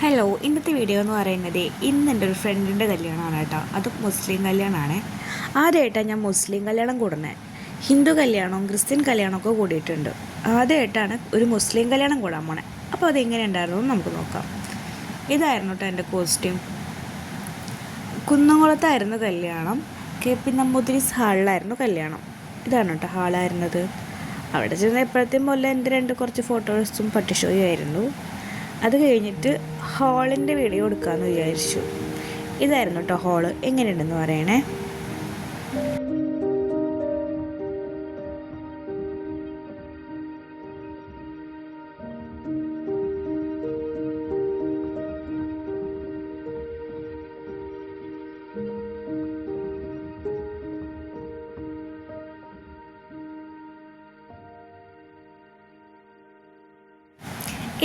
Hello, ഇന്നത്തെ video എന്ന് പറയുന്നത് ഇന്ന് എൻ്റെ ഒരു ഫ്രണ്ടിൻ്റെ കല്യാണമാണ് കേട്ടോ. അതും മുസ്ലിം കല്യാണമാണ്. ആദ്യമായിട്ടാണ് ഞാൻ മുസ്ലിം കല്യാണം കൂടുന്നത്. ഹിന്ദു കല്യാണവും ക്രിസ്ത്യൻ കല്യാണമൊക്കെ കൂടിയിട്ടുണ്ട്. ആദ്യമായിട്ടാണ് ഒരു മുസ്ലിം കല്യാണം കൂടാൻ പോണേ. അപ്പോൾ അതെങ്ങനെ ഉണ്ടായിരുന്നു നമുക്ക് നോക്കാം. ഇതായിരുന്നു കേട്ടോ എൻ്റെ കോസ്റ്റ്യൂം. കുന്നംകുളത്തായിരുന്നു കല്യാണം. KP നമ്പൂതിരീസ് ഹാളിലായിരുന്നു കല്യാണം. ഇതാണ് കേട്ടോ ഹാളായിരുന്നത്. അവിടെ ചെന്ന് എപ്പോഴത്തെയും പോലെ എൻ്റെ കുറച്ച് ഫോട്ടോസും പട്ടിഷോയും ആയിരുന്നു. അത് കഴിഞ്ഞിട്ട് ഹാളിൻ്റെ വീഡിയോ എടുക്കാമെന്ന് വിചാരിച്ചു. ഇതായിരുന്നു കേട്ടോ ഹാള്. എങ്ങനെയുണ്ടെന്ന് പറയണേ.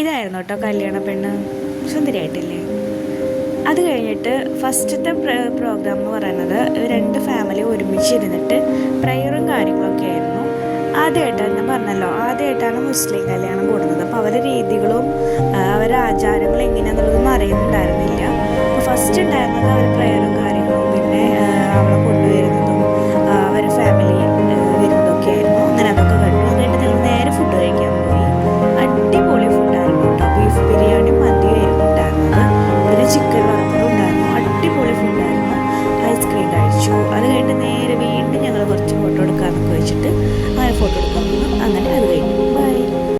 ഇതായിരുന്നു കേട്ടോ കല്യാണ പെണ്ണ്. സുന്ദരിയായിട്ടില്ലേ? അത് കഴിഞ്ഞിട്ട് ഫസ്റ്റത്തെ പ്രോഗ്രാം എന്ന് പറയുന്നത് രണ്ട് ഫാമിലി ഒരുമിച്ചിരുന്നിട്ട് പ്രയറും കാര്യങ്ങളൊക്കെ ആയിരുന്നു. ആദ്യമായിട്ടാണ് ഞാൻ പറഞ്ഞല്ലോ, ആദ്യമായിട്ടാണ് മുസ്ലിം കല്യാണം കൂടുന്നത്. അപ്പോൾ അവരുടെ രീതികളും അവരുടെ ആചാരങ്ങളും എങ്ങനെയാണെന്നുള്ളതൊന്നും അറിയുന്നുണ്ടായിരുന്നില്ല. അപ്പോൾ ഫസ്റ്റ് ഉണ്ടായിരുന്നത് അവർ പ്രയറും കാര്യങ്ങളും, പിന്നെ അവളെ